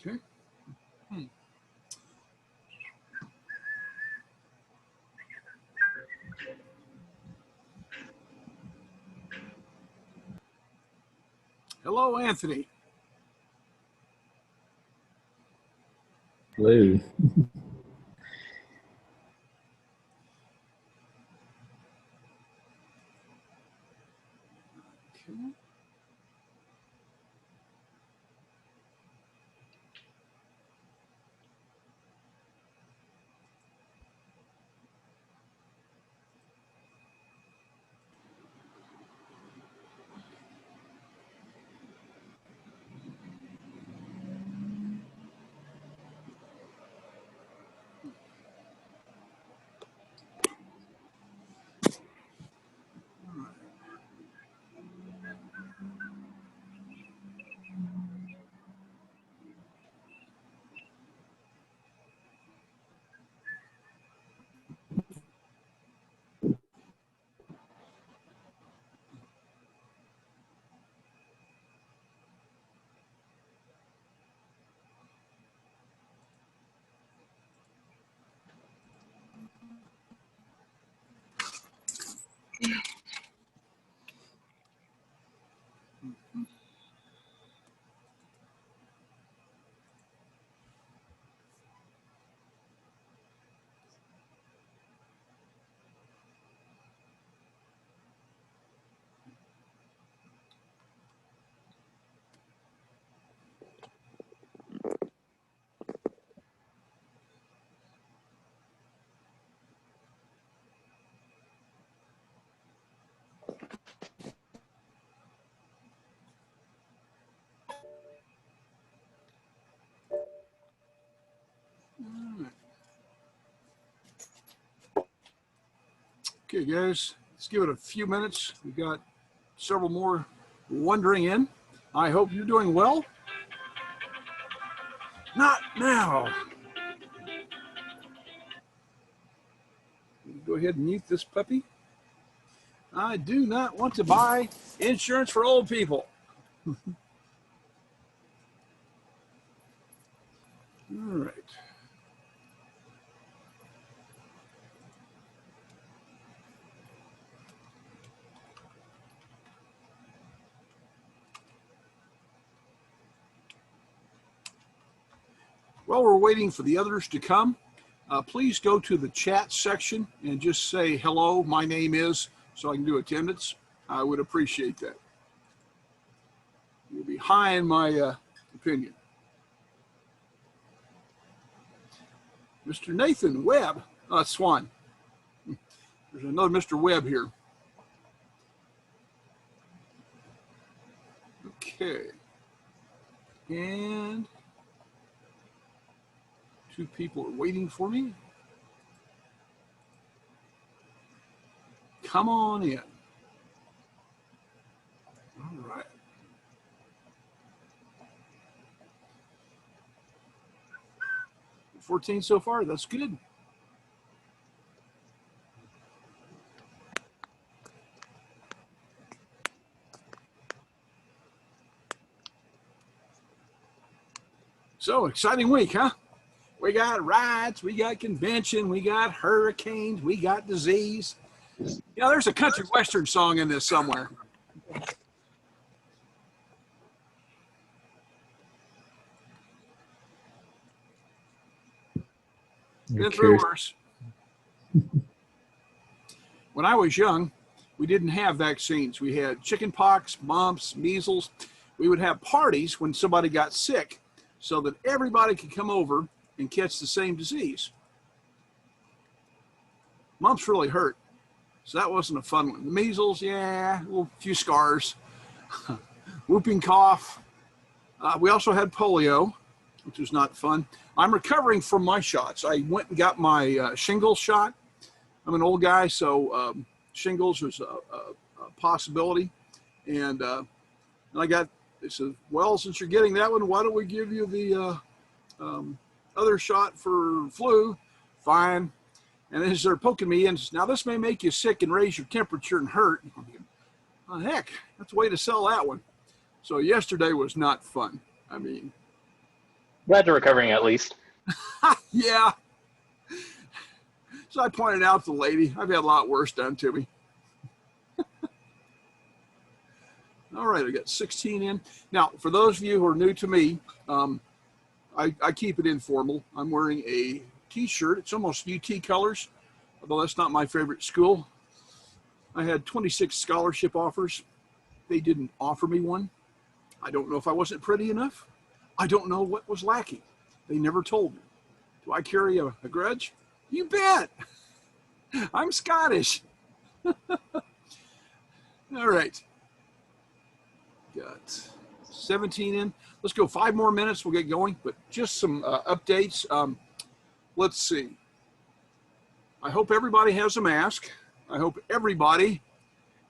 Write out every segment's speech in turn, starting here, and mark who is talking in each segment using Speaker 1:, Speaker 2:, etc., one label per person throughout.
Speaker 1: Okay. Hello, Anthony.
Speaker 2: Hello.
Speaker 1: Okay. Okay, guys, let's give it a few minutes. We've got several more wandering in. I hope you're doing well. Not now. Go ahead and mute this puppy. I do not want to buy insurance for old people. All right. While we're waiting for the others to come, please go to the chat section and just say, hello, my name is, so I can do attendance. I would appreciate that. You'll be high in my opinion. Mr. Nathan Webb, Swan. There's another Mr. Webb here. Okay. And 2 people are waiting for me. Come on in. All right. $14 so far, that's good. So, exciting week, huh? We got riots, we got convention, we got hurricanes, we got disease. Yeah, there's a country western song in this somewhere. Been through worse. When I was young, we didn't have vaccines. We had chicken pox, mumps, measles. We would have parties when somebody got sick so that everybody could come over and catch the same disease. Mumps really hurt, so that wasn't a fun one. The measles, yeah, a few scars. Whooping cough. We also had polio, which was not fun. I'm recovering from my shots. I went and got my shingles shot. I'm an old guy, so shingles was a possibility. And they said, well, since you're getting that one, why don't we give you the other shot for flu? Fine. And then they're poking me in. Now, this may make you sick and raise your temperature and hurt. Oh, heck, that's a way to sell that one. So yesterday was not fun. I mean,
Speaker 2: Glad you're recovering at least.
Speaker 1: Yeah. So I pointed out to the lady, I've had a lot worse done to me. All right, I got 16 in. Now, for those of you who are new to me, I keep it informal. I'm wearing a t-shirt. It's almost UT colors, although that's not my favorite school. I had 26 scholarship offers. They didn't offer me one. I don't know if I wasn't pretty enough. I don't know what was lacking. They never told me. Do I carry a grudge? You bet. I'm Scottish. All right. Got 17 in. Let's go 5 more minutes. We'll get going, but just some updates. Let's see. I hope everybody has a mask. I hope everybody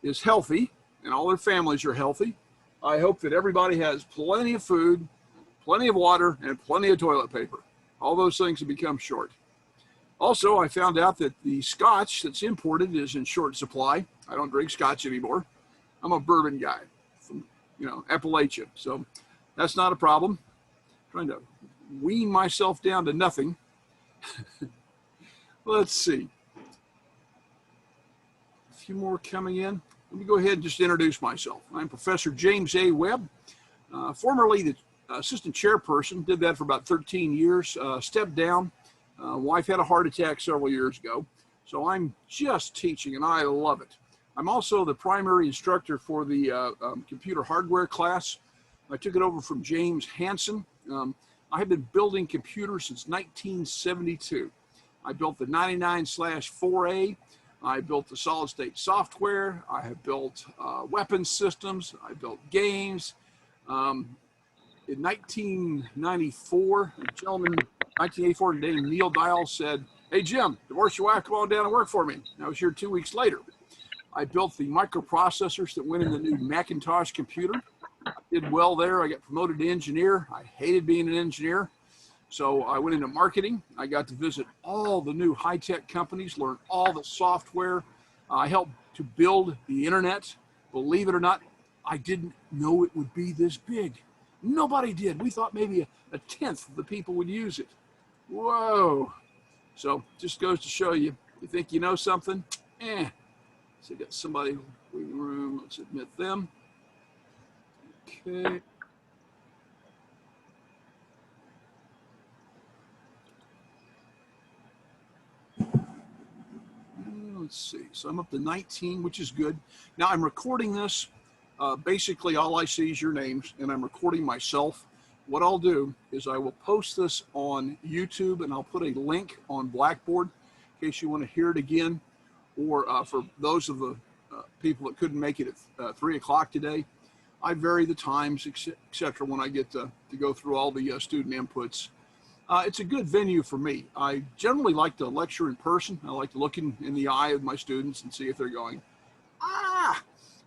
Speaker 1: is healthy and all their families are healthy. I hope that everybody has plenty of food, plenty of water, and plenty of toilet paper. All those things have become short. Also, I found out that the scotch that's imported is in short supply. I don't drink scotch anymore. I'm a bourbon guy from, Appalachia. So that's not a problem. I'm trying to wean myself down to nothing. Let's see. A few more coming in. Let me go ahead and just introduce myself. I'm Professor James A. Webb, formerly the assistant chairperson, did that for about 13 years, stepped down. Wife had a heart attack several years ago, so I'm just teaching and I love it. I'm also the primary instructor for the computer hardware class. I took it over from James Hansen. I have been building computers since 1972. I built the 99/4A. I built the solid state software. I have built weapons systems. I built games. In 1994, a gentleman, 1984, named Neil Dial said, "Hey, Jim, divorce your wife, come on down and work for me." And I was here 2 weeks later. I built the microprocessors that went in the new Macintosh computer. I did well there. I got promoted to engineer. I hated being an engineer. So I went into marketing. I got to visit all the new high-tech companies, learn all the software. I helped to build the internet. Believe it or not, I didn't know it would be this big. Nobody did. We thought maybe a tenth of the people would use it. Whoa. So just goes to show you, you think you know something? So got somebody in the room. Let's admit them. Okay. Let's see. So I'm up to 19, which is good. Now I'm recording this. Basically, all I see is your names, and I'm recording myself. What I'll do is I will post this on YouTube, and I'll put a link on Blackboard in case you want to hear it again, or for those of the people that couldn't make it at 3 o'clock today. I vary the times, etc. when I get to go through all the student inputs. It's a good venue for me. I generally like to lecture in person. I like to look in the eye of my students and see if they're going,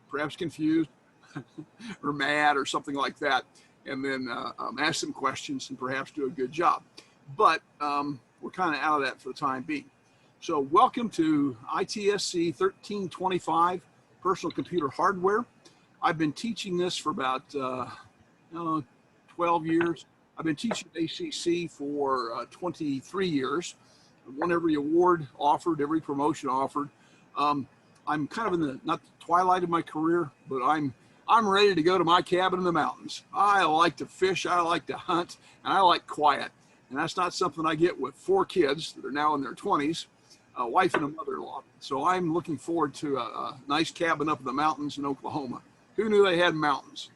Speaker 1: perhaps confused or mad or something like that, and then ask them questions and perhaps do a good job. But we're kind of out of that for the time being. So welcome to ITSC 1325, Personal Computer Hardware. I've been teaching this for about 12 years. I've been teaching ACC for 23 years. I've won every award offered, every promotion offered. I'm kind of in the, not the twilight of my career, but I'm ready to go to my cabin in the mountains. I like to fish, I like to hunt, and I like quiet. And that's not something I get with 4 kids that are now in their 20s, a wife and a mother-in-law. So I'm looking forward to a nice cabin up in the mountains in Oklahoma. Who knew they had mountains?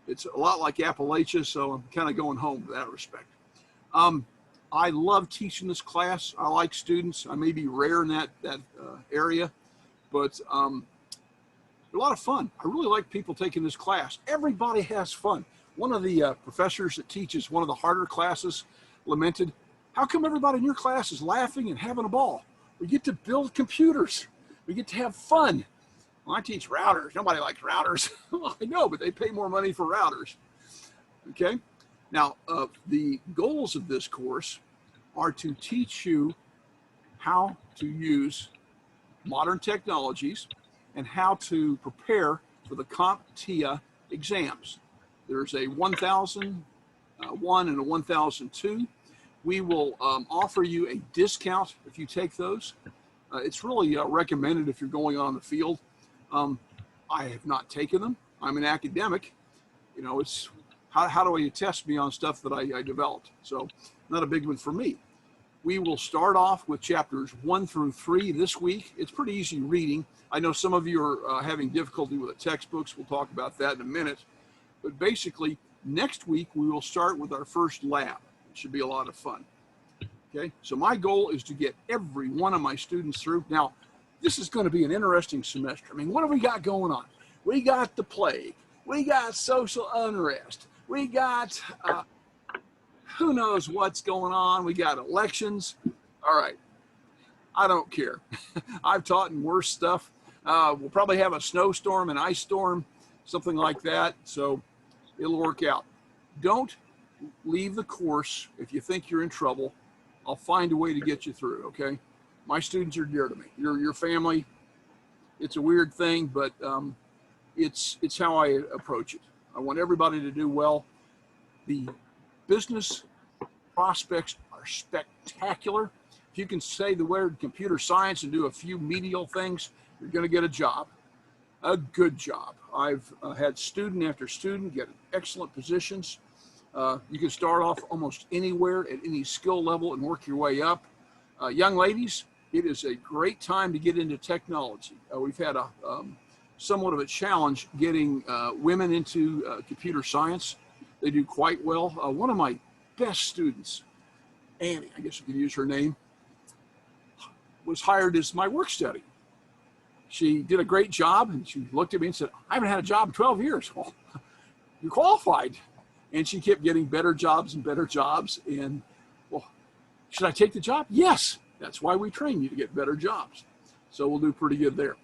Speaker 1: It's a lot like Appalachia, so I'm kind of going home in that respect. I love teaching this class. I like students. I may be rare in that area, but they're a lot of fun. I really like people taking this class. Everybody has fun. One of the professors that teaches one of the harder classes lamented, "How come everybody in your class is laughing and having a ball? We get to build computers. We get to have fun." Well, I teach routers. Nobody likes routers. Well, I know, but they pay more money for routers. Okay. Now, the goals of this course are to teach you how to use modern technologies and how to prepare for the CompTIA exams. There's a 1,000 1001 and a 1002. We will offer you a discount if you take those. It's really recommended if you're going on the field. I have not taken them. I'm an academic. You know, it's how do you test me on stuff that I developed? So not a big one for me. We will start off with chapters 1 through 3 this week. It's pretty easy reading. I know some of you are having difficulty with the textbooks. We'll talk about that in a minute. But basically, next week we will start with our first lab. It should be a lot of fun. Okay, so my goal is to get every one of my students through. Now, this is going to be an interesting semester. I mean, what have we got going on? We got the plague. We got social unrest. We got who knows what's going on. We got elections. All right, I don't care. I've taught in worse stuff. We'll probably have a snowstorm, an ice storm, something like that. So it'll work out. Don't leave the course if you think you're in trouble. I'll find a way to get you through, okay? My students are dear to me. Your family. It's a weird thing, but it's how I approach it. I want everybody to do well. The business prospects are spectacular. If you can say the word computer science and do a few medial things, you're going to get a job, a good job. I've had student after student get excellent positions. You can start off almost anywhere at any skill level and work your way up. Young ladies, it is a great time to get into technology. We've had a somewhat of a challenge getting women into computer science. They do quite well. One of my best students, Annie, I guess you could use her name, was hired as my work study. She did a great job, and she looked at me and said, I haven't had a job in 12 years. Well, you're qualified. And she kept getting better jobs and better jobs. And, well, should I take the job? Yes. That's why we train you to get better jobs. So we'll do pretty good there.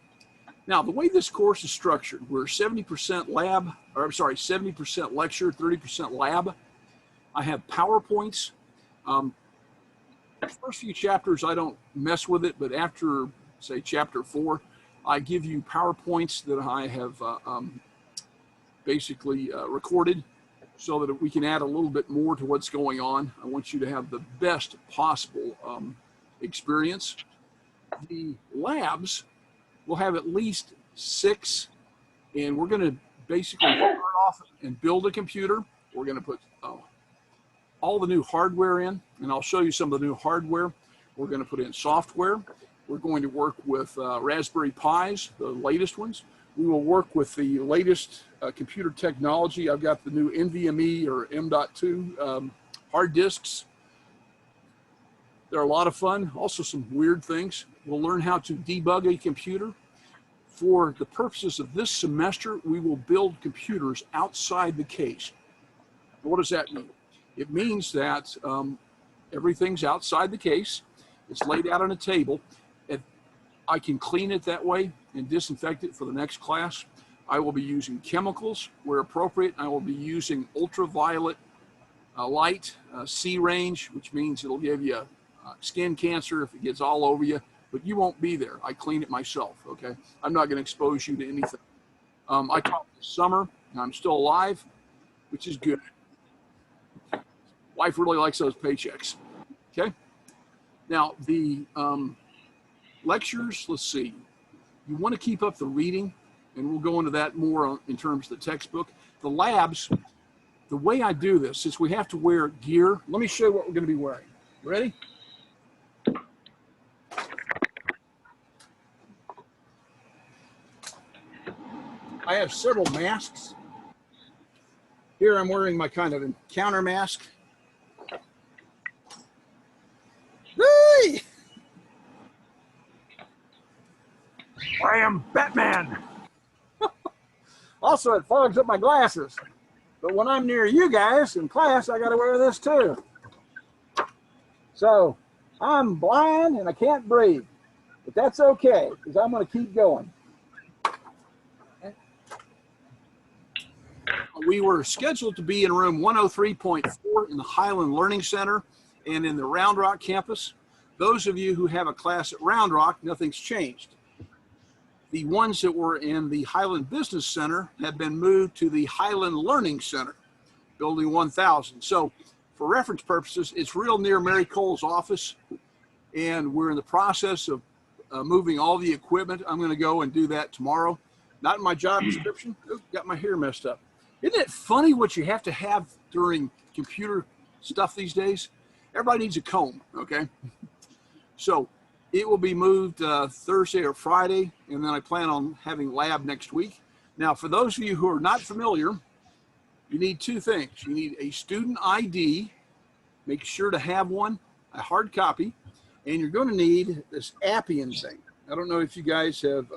Speaker 1: Now, the way this course is structured, we're 70% lab, or I'm sorry, 70% lecture, 30% lab. I have PowerPoints. The first few chapters, I don't mess with it, but after, say, chapter 4, I give you PowerPoints that I have basically recorded so that we can add a little bit more to what's going on. I want you to have the best possible experience. The labs will have at least 6, and we're going to basically start off and build a computer. We're going to put all the new hardware in, and I'll show you some of the new hardware. We're going to put in software. We're going to work with Raspberry Pis, the latest ones. We will work with the latest computer technology. I've got the new NVMe or M.2 hard disks. They're a lot of fun. Also some weird things. We'll learn how to debug a computer. For the purposes of this semester, we will build computers outside the case. What does that mean? It means that everything's outside the case. It's laid out on a table. I can clean it that way and disinfect it for the next class. I will be using chemicals where appropriate. I will be using ultraviolet light, C range, which means it'll give you skin cancer if it gets all over you, but you won't be there. I clean it myself, okay? I'm not gonna expose you to anything. I taught this summer, and I'm still alive, which is good. Wife really likes those paychecks, okay? Now, the lectures, let's see. You want to keep up the reading, and we'll go into that more in terms of the textbook. The labs, the way I do this, since we have to wear gear, let me show you what we're going to be wearing. Ready? I have several masks. Here I'm wearing my kind of encounter mask. Hey! I am Batman. Also, it fogs up my glasses. But when I'm near you guys in class, I got to wear this too. So I'm blind and I can't breathe. But that's okay, because I'm going to keep going. We were scheduled to be in room 103.4 in the Highland Learning Center and in the Round Rock campus. Those of you who have a class at Round Rock, nothing's changed. The ones that were in the Highland Business Center have been moved to the Highland Learning Center. building 1000. So for reference purposes, it's real near Mary Cole's office, and we're in the process of moving all the equipment. I'm going to go and do that tomorrow. Not in my job description. Ooh, got my hair messed up. Isn't it funny what you have to have during computer stuff these days? Everybody needs a comb, okay? So it will be moved Thursday or Friday, and then I plan on having lab next week. Now, for those of you who are not familiar, you need two things. You need a student ID, make sure to have one, a hard copy, and you're going to need this Appian thing. I don't know if you guys have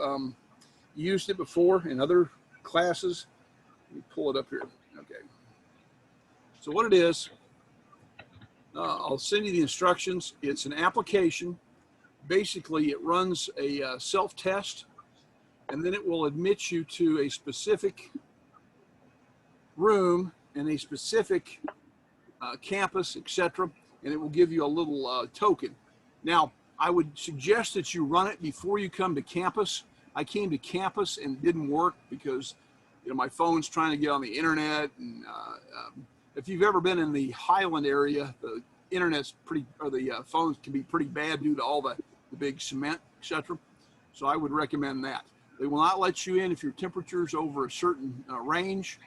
Speaker 1: used it before in other classes. Let me pull it up here. Okay. So what it is, I'll send you the instructions. It's an application. Basically, it runs a self-test, and then it will admit you to a specific room and a specific campus, etc., and it will give you a little token. Now, I would suggest that you run it before you come to campus. I came to campus and it didn't work because, you know, my phone's trying to get on the internet. And if you've ever been in the Highland area, the internet's pretty, or the phones can be pretty bad due to all the big cement, etc. So I would recommend that. They will not let you in if your temperature's over a certain range.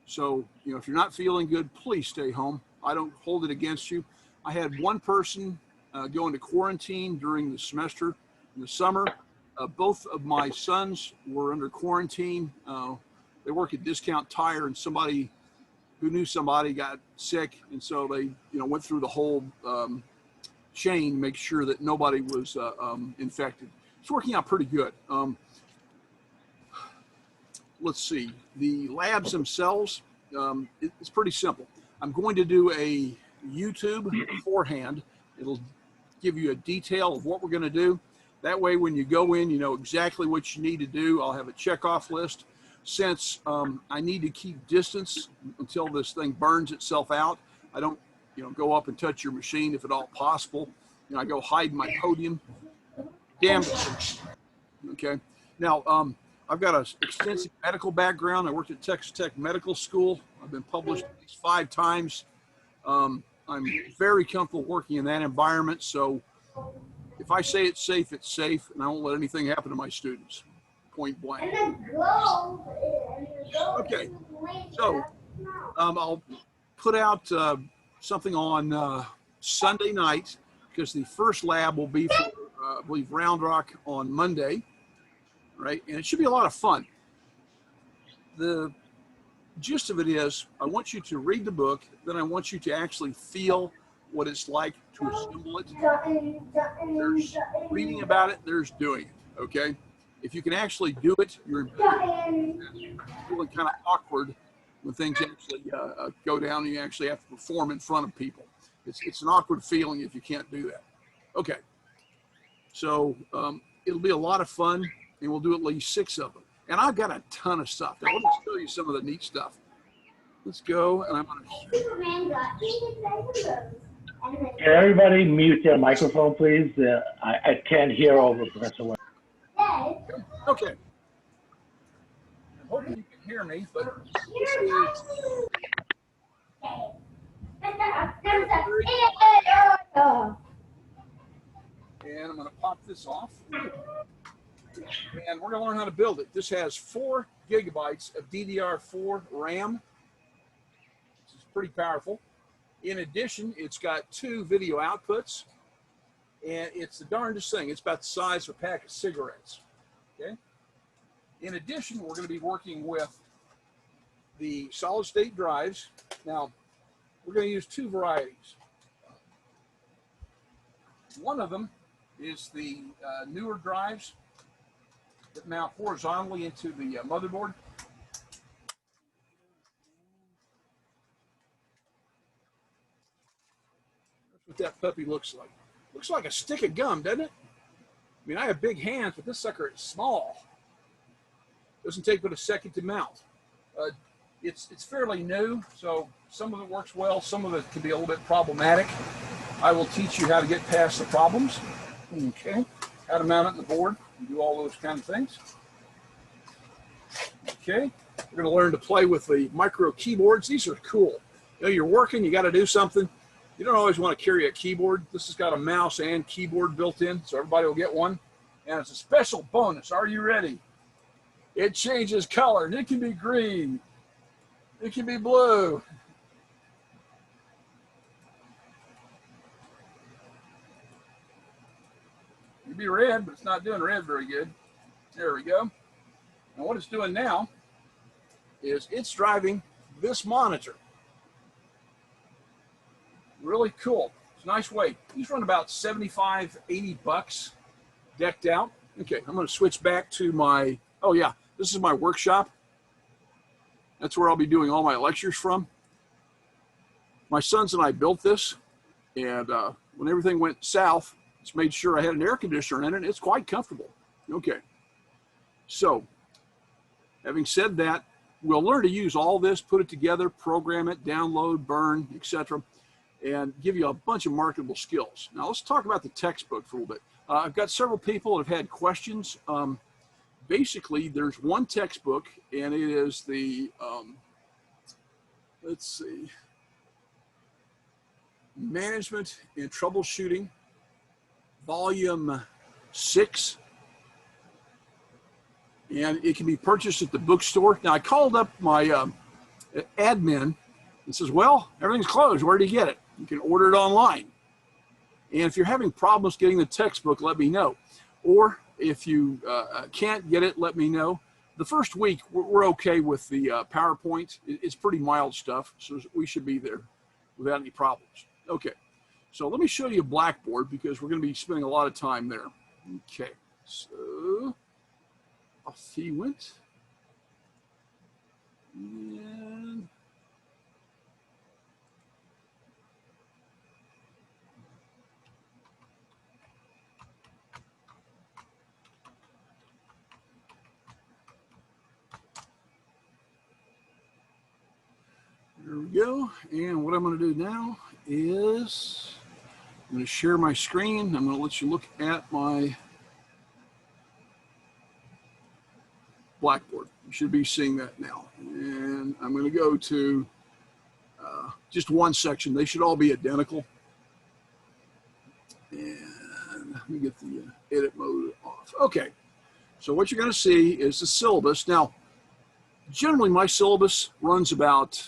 Speaker 1: So, you know, if you're not feeling good, please stay home. I don't hold it against you. I had one person go into quarantine during the semester in the summer. Both of my sons were under quarantine. They work at Discount Tire, and somebody who knew somebody got sick, and so they, you know, went through the whole chain to make sure that nobody was infected. It's working out pretty good. Let's see, the labs themselves, it's pretty simple. I'm going to do a YouTube beforehand. It'll give you a detail of what we're going to do. That way, when you go in, you know exactly what you need to do. I'll have a checkoff list. Since I need to keep distance until this thing burns itself out, I don't, you know, go up and touch your machine if at all possible. You know, I go hide my podium. Damn. Okay. Now, I've got an extensive medical background. I worked at Texas Tech Medical School. I've been published at least 5 times. I'm very comfortable working in that environment. So if I say it's safe, and I won't let anything happen to my students, point blank. Okay, so I'll put out something on Sunday night, because the first lab will be for, I believe, Round Rock on Monday, right? And it should be a lot of fun. The gist of it is, I want you to read the book, then I want you to actually feel what it's like to assemble it. There's reading about it, there's doing it, okay? If you can actually do it, you're feeling kind of awkward when things actually go down and you actually have to perform in front of people. It's an awkward feeling if you can't do that. Okay, so it'll be a lot of fun, and we'll do at least 6 of them. And I've got a ton of stuff. Now, let me show you some of the neat stuff. Let's go, and I'm going to...
Speaker 2: Can everybody mute their microphone, please? I can't hear over Professor Wayne.
Speaker 1: Okay. I'm hoping you can hear me, but this is... And I'm going to pop this off. And we're going to learn how to build it. This has 4 gigabytes of DDR4 RAM. This is pretty powerful. In addition, it's got 2 video outputs. And it's the darndest thing. It's about the size of a pack of cigarettes. Okay. In addition, we're going to be working with the solid state drives. Now, we're going to use 2 varieties. One of them is the newer drives that mount horizontally into the motherboard. That's what that puppy looks like. Looks like a stick of gum, doesn't it? I mean, I have big hands, but this sucker is small. Doesn't take but a second to mount. It's fairly new, so some of it works well, some of it can be a little bit problematic. I will teach you how to get past the problems. Okay, how to mount it on the board, and do all those kind of things. Okay, we're going to learn to play with the micro keyboards. These are cool. You know, you're working, you got to do something. You don't always want to carry a keyboard. This has got a mouse and keyboard built in, so everybody will get one. And it's a special bonus. Are you ready? It changes color, and it can be green. It can be blue. It can be red, but it's not doing red very good. There we go. And what it's doing now is it's driving this monitor. Really cool. It's a nice weight. These run about 75, 80 bucks decked out. Okay, I'm going to switch back to my, oh yeah, this is my workshop. That's where I'll be doing all my lectures from. My sons and I built this, and when everything went south, it's made sure I had an air conditioner in it. It's quite comfortable. Okay, so having said that, we'll learn to use all this, put it together, program it, download, burn, etc., and give you a bunch of marketable skills. Now let's talk about the textbook for a little bit. I've got several people that have had questions. Basically, there's one textbook, and it is the, let's see, Management and Troubleshooting, Volume 6. And it can be purchased at the bookstore. Now, I called up my admin and says, well, everything's closed. Where do you get it? You can order it online. And if you're having problems getting the textbook, let me know. Or if you can't get it, let me know. The first week, we're okay with the PowerPoint. It's pretty mild stuff, so we should be there without any problems. Okay, so let me show you Blackboard because we're going to be spending a lot of time there. Okay, so off he went. And there we go. And what I'm going to do now is I'm going to share my screen. I'm going to let you look at my Blackboard. You should be seeing that now. And I'm going to go to just one section. They should all be identical. And let me get the edit mode off. Okay. So what you're going to see is the syllabus. Now, generally my syllabus runs about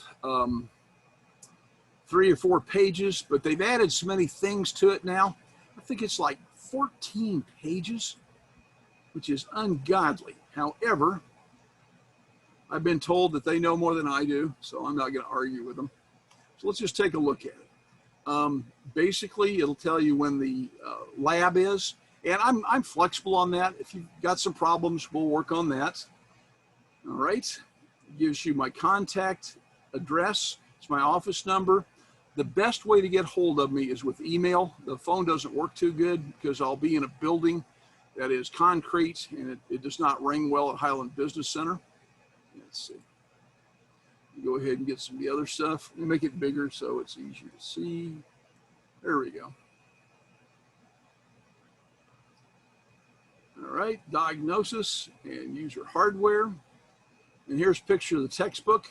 Speaker 1: 3 or 4 pages, but they've added so many things to it now. I think it's like 14 pages, which is ungodly. However, I've been told that they know more than I do, so I'm not going to argue with them. So let's just take a look at it. Basically, it'll tell you when the lab is, and I'm flexible on that. If you've got some problems, we'll work on that. All right. It gives you my contact address. It's my office number. The best way to get hold of me is with email. The phone doesn't work too good because I'll be in a building that is concrete and it does not ring well at Highland Business Center. Let's see. Go ahead and get some of the other stuff. Let me make it bigger so it's easier to see. There we go. All right, diagnosis and user hardware. And here's a picture of the textbook.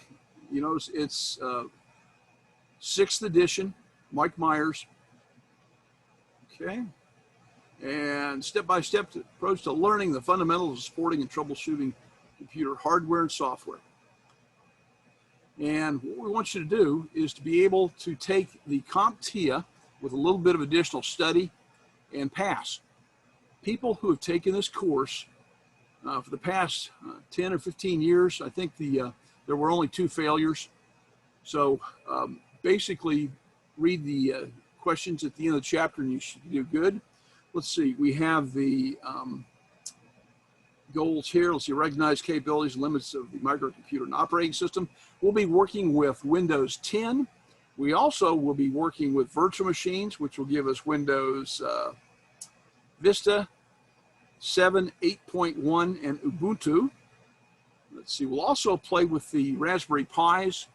Speaker 1: You notice it's 6th edition, Mike Myers. Okay. And step-by-step approach to learning the fundamentals of supporting and troubleshooting computer hardware and software. And what we want you to do is to be able to take the CompTIA with a little bit of additional study and pass. People who have taken this course for the past 10 or 15 years, I think there were only 2 failures. So basically read the questions at the end of the chapter and you should do good. Let's see, we have the goals here. Let's see, recognize capabilities and limits of the microcomputer and operating system. We'll be working with Windows 10. We also will be working with virtual machines, which will give us Windows Vista 7, 8.1, and Ubuntu. Let's see, we'll also play with the Raspberry Pis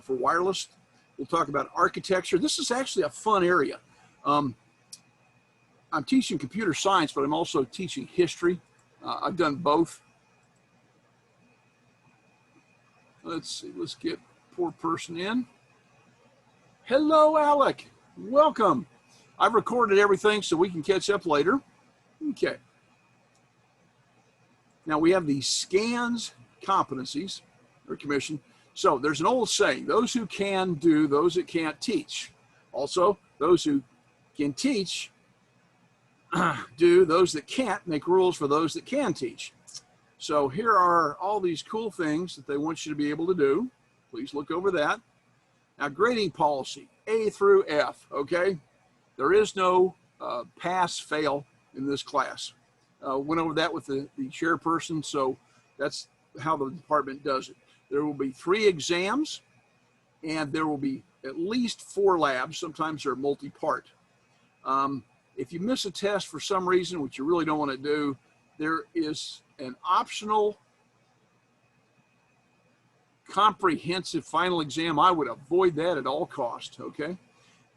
Speaker 1: for wireless. We'll talk about architecture. This is actually a fun area. I'm teaching computer science, but I'm also teaching history. I've done both. Let's see, let's get poor person in. Hello, Alec. Welcome. I've recorded everything so we can catch up later. Okay. Now we have the scans competencies or commission. So there's an old saying, those who can do, those that can't teach. Also, those who can teach do, those that can't make rules for those that can teach. So here are all these cool things that they want you to be able to do. Please look over that. Now, grading policy, A through F, okay? There is no pass, fail in this class. Went over that with the chairperson, so that's how the department does it. There will be 3 exams, and there will be at least 4 labs. Sometimes they're multi-part. If you miss a test for some reason, which you really don't want to do, there is an optional comprehensive final exam. I would avoid that at all costs, okay?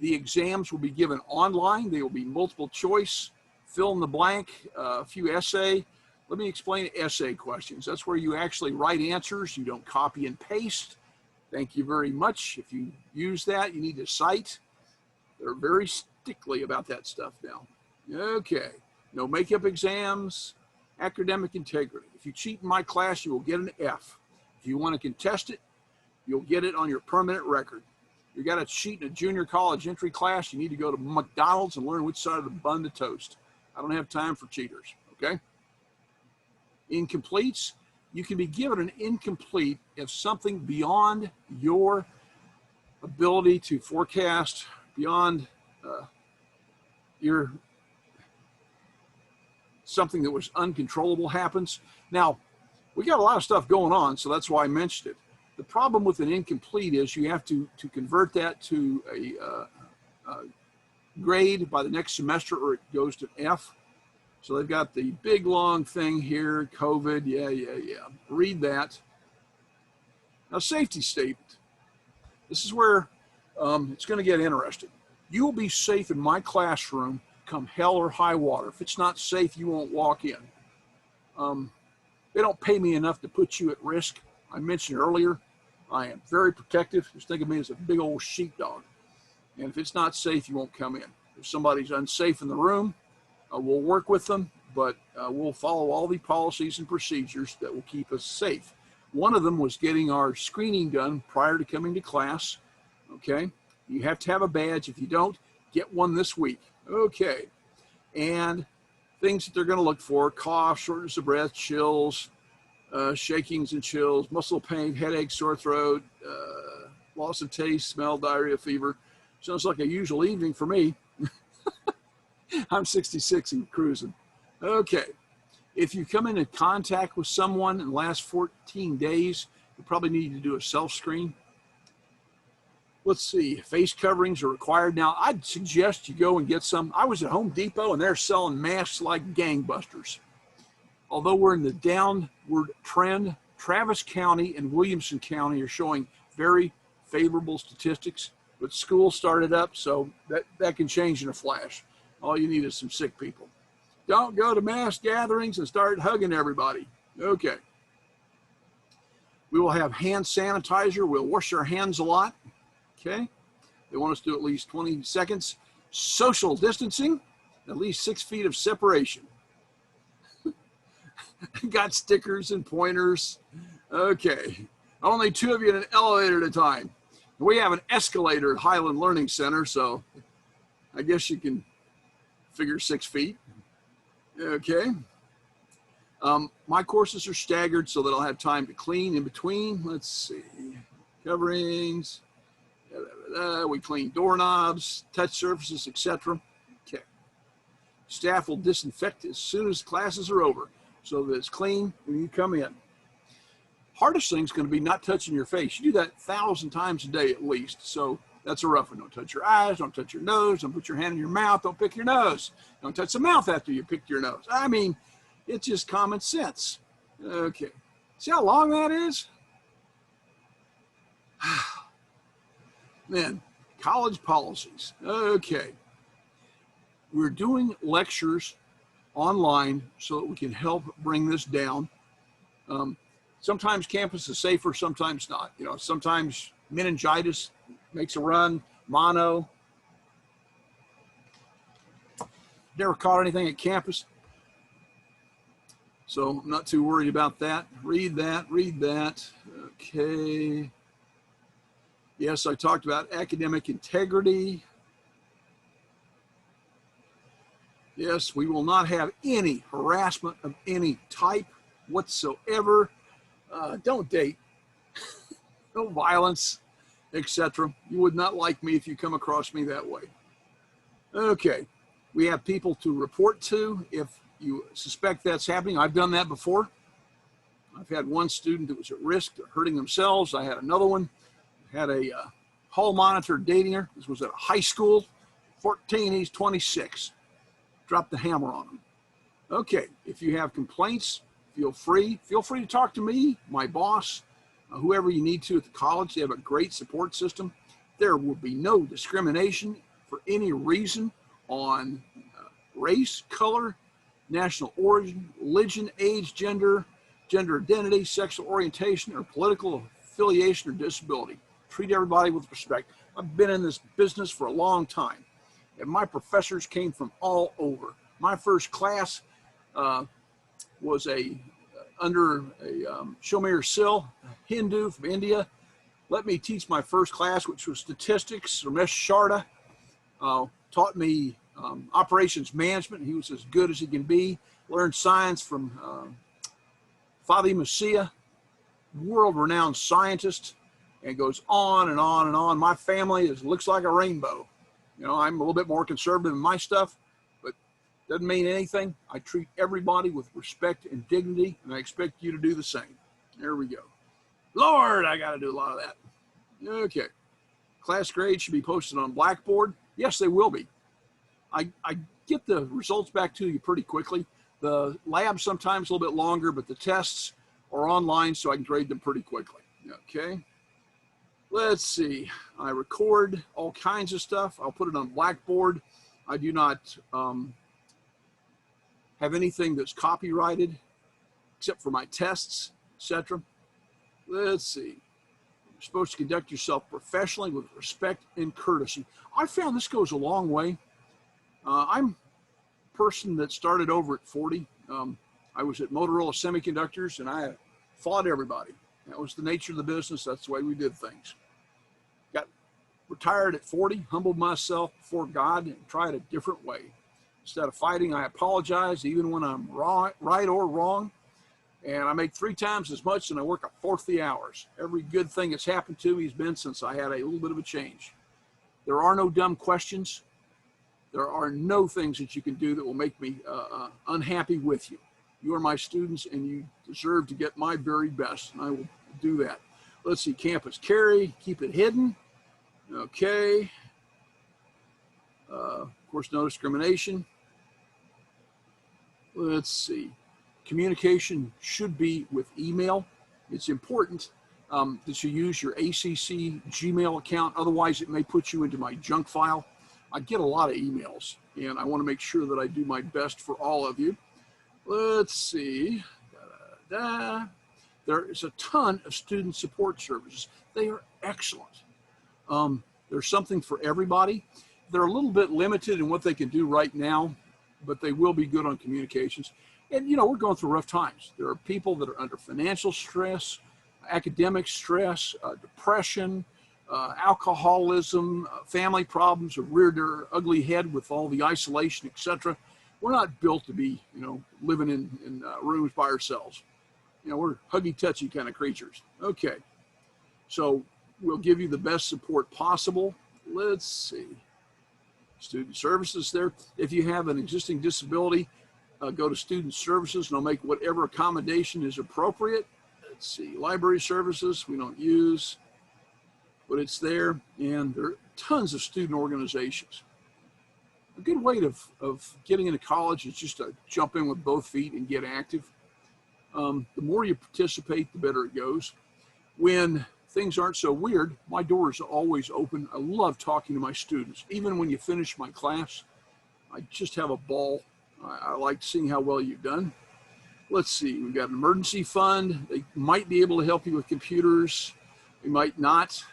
Speaker 1: The exams will be given online. They will be multiple choice, fill in the blank, a few essay. Let me explain essay questions. That's where you actually write answers. You don't copy and paste. Thank you very much. If you use that, you need to cite. They're very stickly about that stuff now. Okay, no makeup exams, academic integrity. If you cheat in my class, you will get an F. If you want to contest it, you'll get it on your permanent record. You got to cheat in a junior college entry class, you need to go to McDonald's and learn which side of the bun to toast. I don't have time for cheaters, okay? Incompletes, you can be given an incomplete if something beyond your ability to forecast, beyond your something that was uncontrollable happens. Now, we got a lot of stuff going on, so that's why I mentioned it. The problem with an incomplete is you have to convert that to a grade by the next semester, or it goes to F. So they've got the big long thing here, COVID, yeah. Read that. Now, safety statement. This is where it's going to get interesting. You will be safe in my classroom come hell or high water. If it's not safe, you won't walk in. They don't pay me enough to put you at risk. I mentioned earlier, I am very protective. Just think of me as a big old sheepdog. And if it's not safe, you won't come in. If somebody's unsafe in the room, we'll work with them, but we'll follow all the policies and procedures that will keep us safe. One of them was getting our screening done prior to coming to class, okay? You have to have a badge. If you don't, get one this week, okay? And things that they're gonna look for: cough, shortness of breath, chills, shakings and chills, muscle pain, headache, sore throat, loss of taste, smell, diarrhea, fever. Sounds like a usual evening for me. I'm 66 and cruising. Okay. If you come into contact with someone in the last 14 days, you probably need to do a self-screen. Let's see, face coverings are required. Now, I'd suggest you go and get some. I was at Home Depot and they're selling masks like gangbusters. Although we're in the downward trend, Travis County and Williamson County are showing very favorable statistics, but school started up, so that can change in a flash. All you need is some sick people. Don't go to mass gatherings and start hugging everybody. Okay. We will have hand sanitizer. We'll wash our hands a lot. Okay. They want us to do at least 20 seconds. Social distancing, at least 6 feet of separation. Got stickers and pointers. Okay. Only 2 of you in an elevator at a time. We have an escalator at Highland Learning Center, so I guess you can figure 6 feet. Okay. My courses are staggered so that I'll have time to clean in between. Let's see. Coverings. We clean doorknobs, touch surfaces, etc. Okay. Staff will disinfect as soon as classes are over so that it's clean when you come in. Hardest thing is going to be not touching your face. You do that 1,000 times a day at least. So that's a rough one. Don't touch your eyes. Don't touch your nose. Don't put your hand in your mouth. Don't pick your nose. Don't touch the mouth after you pick your nose. I mean, it's just common sense. Okay. See how long that is? Man, college policies. Okay. We're doing lectures online so that we can help bring this down. Sometimes campus is safer, sometimes not. You know, sometimes meningitis makes a run. mono. Never caught anything at campus, so I'm not too worried about that. Read that, read that. Okay. Yes, I talked about academic integrity. Yes, we will not have any harassment of any type whatsoever. Don't date. No violence, etc. You would not like me if you come across me that way. Okay, we have people to report to if you suspect that's happening. I've done that before. I've had one student that was at risk of hurting themselves. I had another one, had a hall monitor dating her. This was at a high school, 14, he's 26. Dropped the hammer on him. Okay, if you have complaints, feel free to talk to me, my boss, whoever you need to at the college. They have a great support system. There will be no discrimination for any reason on race, color, national origin, religion, age, gender identity, sexual orientation, or political affiliation or disability. Treat everybody with respect. I've been in this business for a long time, and my professors came from all over. My first class was under a Shomir Sil, a Hindu from India. Let me teach my first class, which was statistics. Ramesh Sharda taught me operations management. He was as good as he can be. Learned science from Fadi Messiah, world-renowned scientist, and goes on and on and on. My family looks like a rainbow. You know, I'm a little bit more conservative in my stuff, but doesn't mean anything. I treat everybody with respect and dignity, and I expect you to do the same. There we go. Lord, I got to do a lot of that. Okay. Class grades should be posted on Blackboard. Yes, they will be. I get the results back to you pretty quickly. The lab sometimes a little bit longer, but the tests are online, so I can grade them pretty quickly. Okay. Let's see. I record all kinds of stuff. I'll put it on Blackboard. I do not have anything that's copyrighted except for my tests, etc. Let's see. You're supposed to conduct yourself professionally with respect and courtesy. I found this goes a long way. I'm a person that started over at 40. I was at Motorola Semiconductors, and I fought everybody. That was the nature of the business. That's the way we did things. Got retired at 40, humbled myself before God, and tried a different way. Instead of fighting, I apologize, even when I'm wrong, right or wrong. And I make 3 times as much, and I work a fourth the hours. Every good thing that's happened to me has been since I had a little bit of a change. There are no dumb questions. There are no things that you can do that will make me unhappy with you. You are my students, and you deserve to get my very best, and I will do that. Let's see, campus carry, keep it hidden. Okay. Of course, no discrimination. Let's see. Communication should be with email. It's important that you use your ACC Gmail account. Otherwise, it may put you into my junk file. I get a lot of emails, and I want to make sure that I do my best for all of you. Let's see. There is a ton of student support services. They are excellent. There's something for everybody. They're a little bit limited in what they can do right now, but they will be good on communications. And, you know, we're going through rough times. There are people that are under financial stress, academic stress, depression, alcoholism, family problems have reared their ugly head with all the isolation, etc. We're not built to be, you know, living in rooms by ourselves. You know, we're huggy-touchy kind of creatures. Okay, so we'll give you the best support possible. Let's see. Student services there. If you have an existing disability, go to student services, and I'll make whatever accommodation is appropriate. Let's see. Library services we don't use, but it's there, and there are tons of student organizations. A good way of getting into college is just to jump in with both feet and get active. The more you participate, the better it goes. When things aren't so weird, my door is always open. I love talking to my students. Even when you finish my class, I just have a ball. I like seeing how well you've done. Let's see, we've got an emergency fund. They might be able to help you with computers. They might not.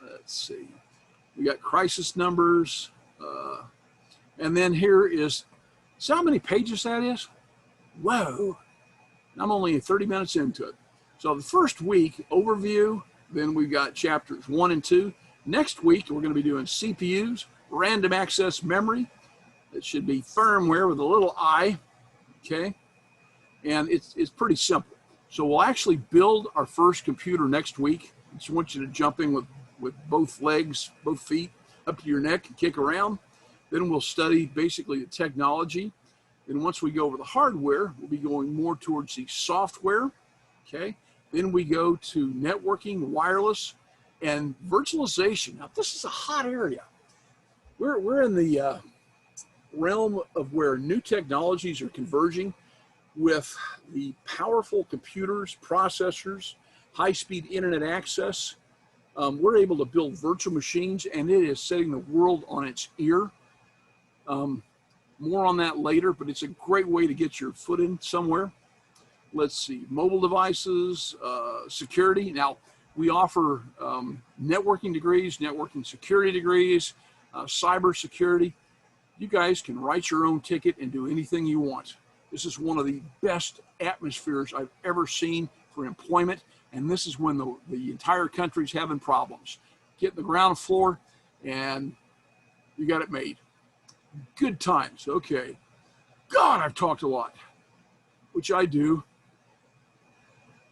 Speaker 1: Let's see. We got crisis numbers. And then here is, see how many pages that is? Whoa. I'm only 30 minutes into it. So the first week, overview, then we've got chapters 1 and 2. Next week, we're going to be doing CPUs, random access memory. It should be firmware with a little I, okay? And it's pretty simple. So we'll actually build our first computer next week. I just want you to jump in with both legs, both feet up to your neck and kick around. Then we'll study basically the technology. Then once we go over the hardware, we'll be going more towards the software, okay? Then we go to networking, wireless, and virtualization. Now, this is a hot area. We're in the realm of where new technologies are converging with the powerful computers, processors, high-speed internet access. We're able to build virtual machines, and it is setting the world on its ear. More on that later, but it's a great way to get your foot in somewhere. Let's see, mobile devices, security. Now, we offer networking degrees, networking security degrees, cyber security. You guys can write your own ticket and do anything you want. This is one of the best atmospheres I've ever seen for employment, and this is when the entire country's having problems. Get in the ground floor, and you got it made. Good times. Okay. God, I've talked a lot, which I do,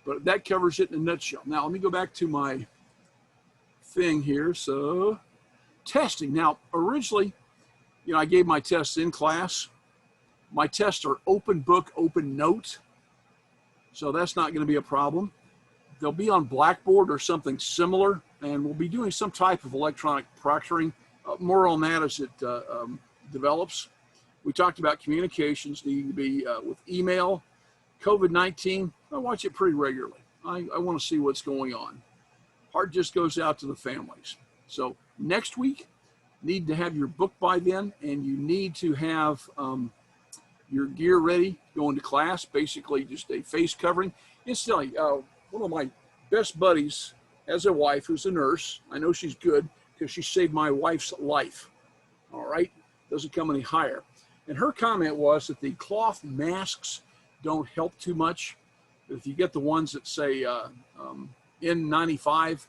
Speaker 1: but that covers it in a nutshell. Now, let me go back to my thing here. So, testing. Now, originally, I gave my tests in class. My tests are open book, open note. So that's not going to be a problem. They'll be on Blackboard or something similar, and we'll be doing some type of electronic proctoring. More on that as it develops. We talked about communications needing to be with email, COVID-19. I watch it pretty regularly. I want to see what's going on. Heart just goes out to the families. So next week, need to have your book by then, and you need to have your gear ready going to class, basically just a face covering. Incidentally, one of my best buddies has a wife who's a nurse. I know she's good because she saved my wife's life. All right, doesn't come any higher. And her comment was that the cloth masks don't help too much. If you get the ones that say N95,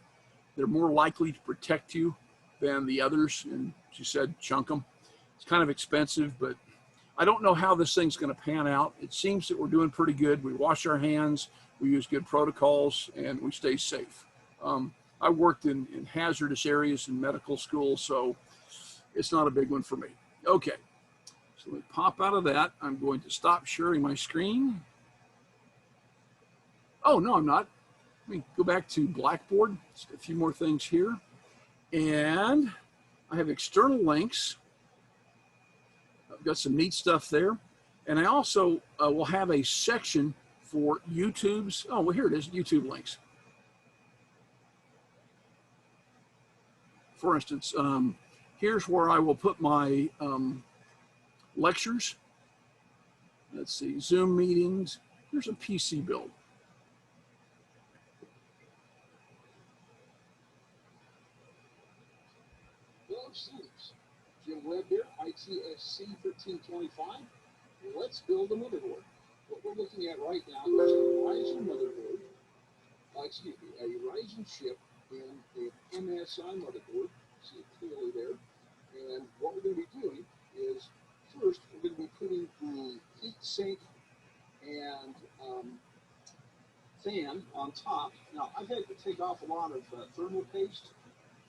Speaker 1: they're more likely to protect you than the others. And she said, chunk them. It's kind of expensive, but I don't know how this thing's going to pan out. It seems that we're doing pretty good. We wash our hands, we use good protocols, and we stay safe. I worked in hazardous areas in medical school, so it's not a big one for me. Okay, so let me pop out of that. I'm going to stop sharing my screen. Oh, no, I'm not. Let me go back to Blackboard. Just a few more things here. And I have external links. I've got some neat stuff there. And I also will have a section for YouTube's, oh, well, here it is, YouTube links. For instance, here's where I will put my lectures. Let's see, Zoom meetings. Here's a PC build. Hello, students. Jim Webb here, ITSC 1325. Let's build a motherboard. What we're looking at right now is a Ryzen motherboard, a Ryzen chip and an MSI motherboard. See it clearly there. And what we're going to be doing is, first, we're going to be putting the heat sink and fan on top. Now, I've had to take off a lot of thermal paste.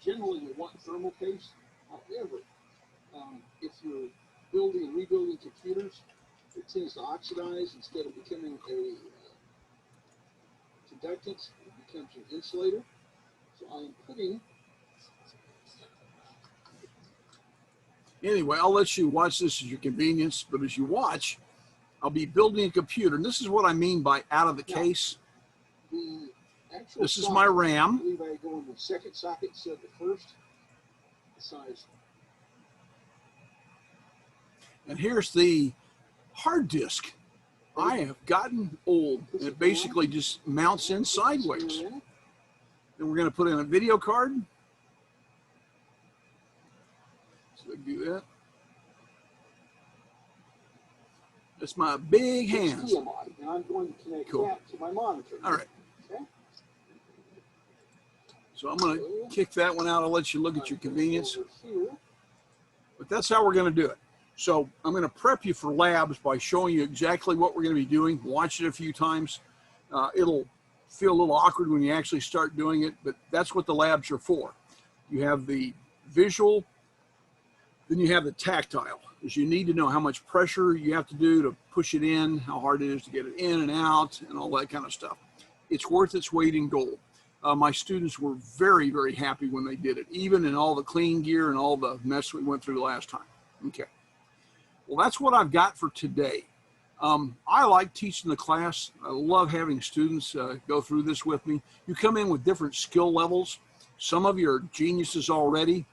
Speaker 1: Generally, you want thermal paste. However, if you're building and rebuilding computers, it tends to oxidize instead of becoming a conductant. It becomes an insulator. So I'm putting. Anyway, I'll let you watch this at your convenience, but as you watch, I'll be building a computer. And this is what I mean by out of the case. This is my RAM. I believe I go in the second socket instead of the first. The size. And here's the hard disk. I have gotten old. It basically just mounts in sideways. Then we're going to put in a video card. So do that. That's my big hands.
Speaker 3: HDMI, and I'm going to connect
Speaker 1: Cool.
Speaker 3: that to my monitor.
Speaker 1: All right.
Speaker 3: Okay.
Speaker 1: So I'm going to kick that one out. I'll let you look at your convenience.
Speaker 3: Over here.
Speaker 1: But that's how we're going to do it. So I'm going to prep you for labs by showing you exactly what we're going to be doing. Watch it a few times. It'll feel a little awkward when you actually start doing it, but that's what the labs are for. You have the visual, then you have the tactile, because you need to know how much pressure you have to do to push it in, how hard it is to get it in and out, and all that kind of stuff. It's worth its weight in gold. My students were very, very happy when they did it, even in all the clean gear and all the mess we went through last time. Okay. Well, that's what I've got for today. I like teaching the class. I love having students go through this with me. You come in with different skill levels. Some of you are geniuses already,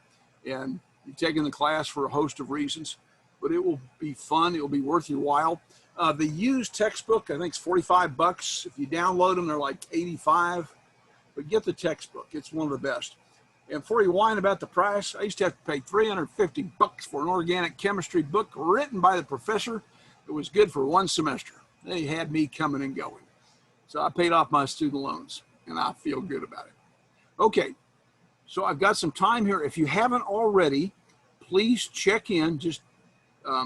Speaker 1: and you're taking the class for a host of reasons, but it will be fun. It will be worth your while. The used textbook, I think, is 45 bucks. If you download them, they're like 85. But get the textbook. It's one of the best. And before you whine about the price, I used to have to pay 350 bucks for an organic chemistry book written by the professor. It was good for one semester. They had me coming and going. So I paid off my student loans, and I feel good about it. Okay, so I've got some time here. If you haven't already, please check in. Just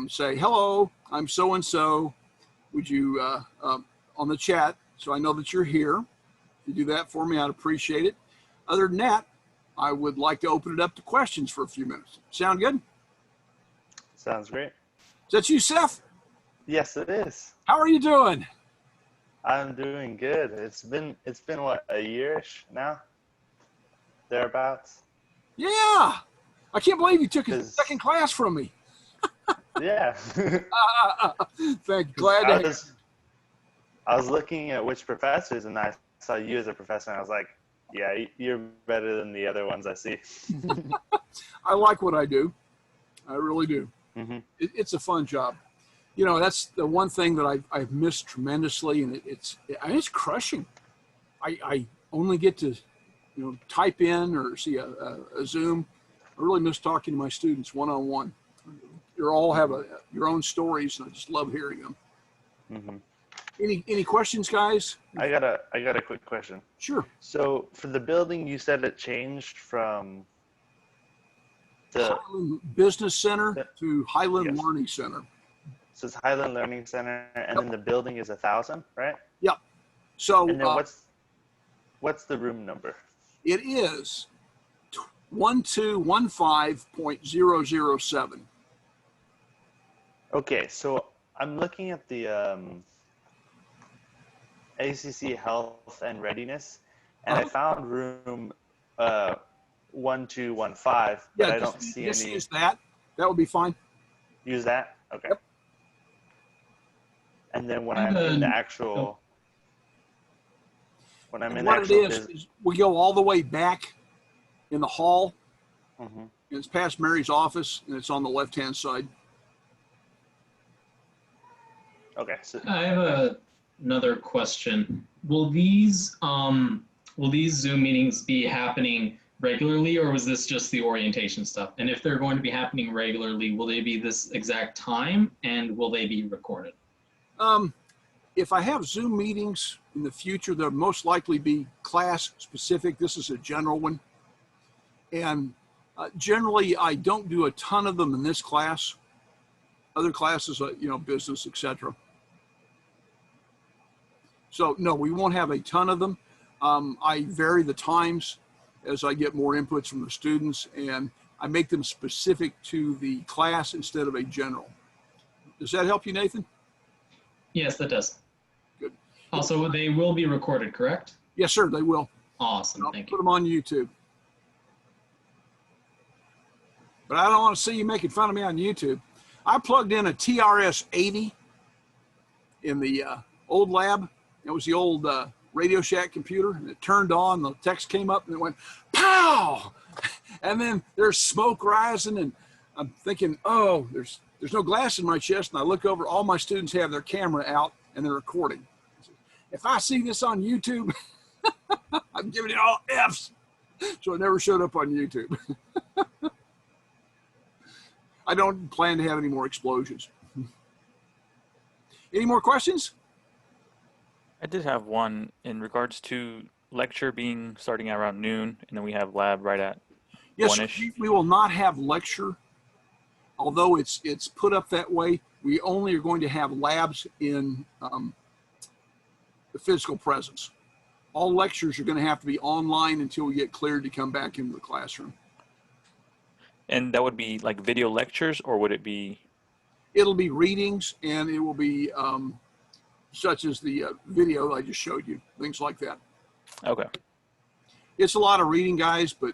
Speaker 1: say, hello, I'm so-and-so. Would you, on the chat, so I know that you're here. If you do that for me, I'd appreciate it. Other than that, I would like to open it up to questions for a few minutes. Sound good?
Speaker 4: Sounds great.
Speaker 1: Is that you, Seth?
Speaker 4: Yes, it is.
Speaker 1: How are you doing?
Speaker 4: I'm doing good. It's been what, a year-ish now? Thereabouts?
Speaker 1: Yeah. I can't believe you took a
Speaker 4: 'Cause-
Speaker 1: second class from me.
Speaker 4: Yeah.
Speaker 1: Thank you. Glad to hear.
Speaker 4: I was looking at which professors, and I saw you as a professor, and I was like, yeah, you're better than the other ones I see.
Speaker 1: I like what I do. I really do.
Speaker 4: Mm-hmm.
Speaker 1: It's a fun job. You know, that's the one thing that I've missed tremendously, and it's crushing. I only get to, type in or see a Zoom. I really miss talking to my students one-on-one. You all have your own stories, and I just love hearing them.
Speaker 4: Mm-hmm.
Speaker 1: Any questions, guys?
Speaker 4: I got a quick question.
Speaker 1: Sure.
Speaker 4: So for the building, you said it changed from the
Speaker 1: Highland Business Center to Highland
Speaker 4: Yes.
Speaker 1: Learning Center.
Speaker 4: so it's Highland Learning Center, and then the building is 1,000, right?
Speaker 1: Yep. So
Speaker 4: And then what's the room number?
Speaker 1: it is 1215.007.
Speaker 4: Okay, so I'm looking at the ACC Health and Readiness, and I found room 1215, but I don't see
Speaker 1: just
Speaker 4: any.
Speaker 1: use that. That would be fine.
Speaker 4: Use that? Okay.
Speaker 1: Yep.
Speaker 4: And then when I'm in the actual, when I'm
Speaker 1: And
Speaker 4: in the
Speaker 1: what it
Speaker 4: actual,
Speaker 1: is we go all the way back in the hall.
Speaker 4: mm-hmm.
Speaker 1: And it's past Mary's office, and it's on the left-hand side.
Speaker 4: Okay. So
Speaker 5: I have another question. Will these Zoom meetings be happening regularly, or was this just the orientation stuff? And if they're going to be happening regularly, will they be this exact time, and will they be recorded?
Speaker 1: If I have Zoom meetings in the future, they'll most likely be class specific. This is a general one. And generally, I don't do a ton of them in this class. Other classes, business, etc. So no, we won't have a ton of them. I vary the times as I get more inputs from the students, and I make them specific to the class instead of a general. Does that help you, Nathan?
Speaker 5: Yes, that does.
Speaker 1: Good.
Speaker 5: Also, they will be recorded, correct?
Speaker 1: Yes, sir, they will.
Speaker 5: Awesome,
Speaker 1: I'll
Speaker 5: thank
Speaker 1: put
Speaker 5: you.
Speaker 1: them on YouTube. But I don't want to see you making fun of me on YouTube. I plugged in a TRS-80 in the old lab. It was the old Radio Shack computer, and it turned on, the text came up, and it went, pow! And then there's smoke rising, and I'm thinking, oh, there's no glass in my chest, and I look over, all my students have their camera out, and they're recording. If I see this on YouTube, I'm giving it all F's. So it never showed up on YouTube. I don't plan to have any more explosions. Any more questions?
Speaker 6: I did have one in regards to lecture being starting at around noon, and then we have lab right at
Speaker 1: Yes,
Speaker 6: one-ish.
Speaker 1: we will not have lecture, although it's put up that way. We only are going to have labs in the physical presence. All lectures are going to have to be online until we get cleared to come back into the classroom.
Speaker 6: And that would be like video lectures, or would it be?
Speaker 1: It'll be readings, and it will be such as the video I just showed you, things like that.
Speaker 6: Okay.
Speaker 1: It's a lot of reading, guys, but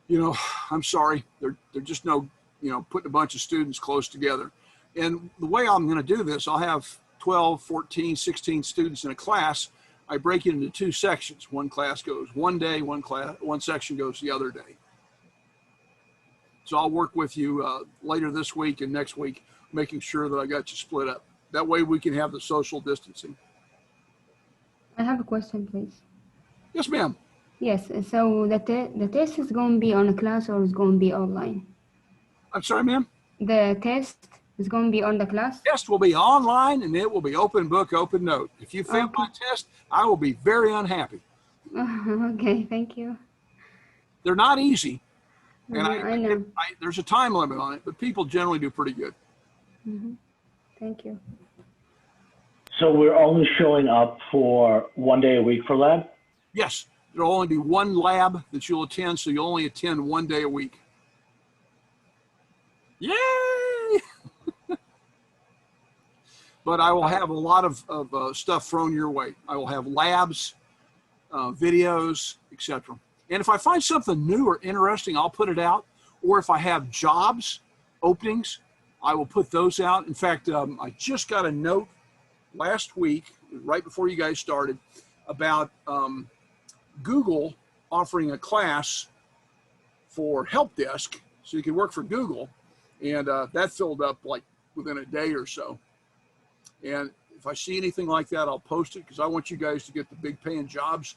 Speaker 1: you know, I'm sorry, they're just no, you know, putting a bunch of students close together. And the way I'm going to do this, I'll have 12, 14, 16 students in a class. I break it into two sections. One class goes one day, one section goes the other day. So I'll work with you later this week and next week, making sure that I got you split up. That way we can have the social distancing.
Speaker 7: I have a question, please.
Speaker 1: Yes, ma'am.
Speaker 7: Yes, so the test is going to be on a class or is going to be online?
Speaker 1: I'm sorry, ma'am.
Speaker 7: The test is going to be on the class?
Speaker 1: Test will be online and it will be open book, open note. If you fail my test, I will be very unhappy.
Speaker 7: Okay, thank you.
Speaker 1: They're not easy. And
Speaker 7: I know.
Speaker 1: there's a time limit on it, but people generally do pretty good.
Speaker 7: Thank you.
Speaker 2: So we're only showing up for 1 day a week for lab?
Speaker 1: Yes, there'll only be one lab that you'll attend, so you'll only attend 1 day a week. Yay! But I will have a lot of stuff thrown your way. I will have labs, videos, etc. And if I find something new or interesting, I'll put it out. Or if I have jobs, openings, I will put those out. In fact, I just got a note last week, right before you guys started, about Google offering a class for help desk, so you can work for Google. And that filled up like within a day or so. And if I see anything like that, I'll post it because I want you guys to get the big paying jobs.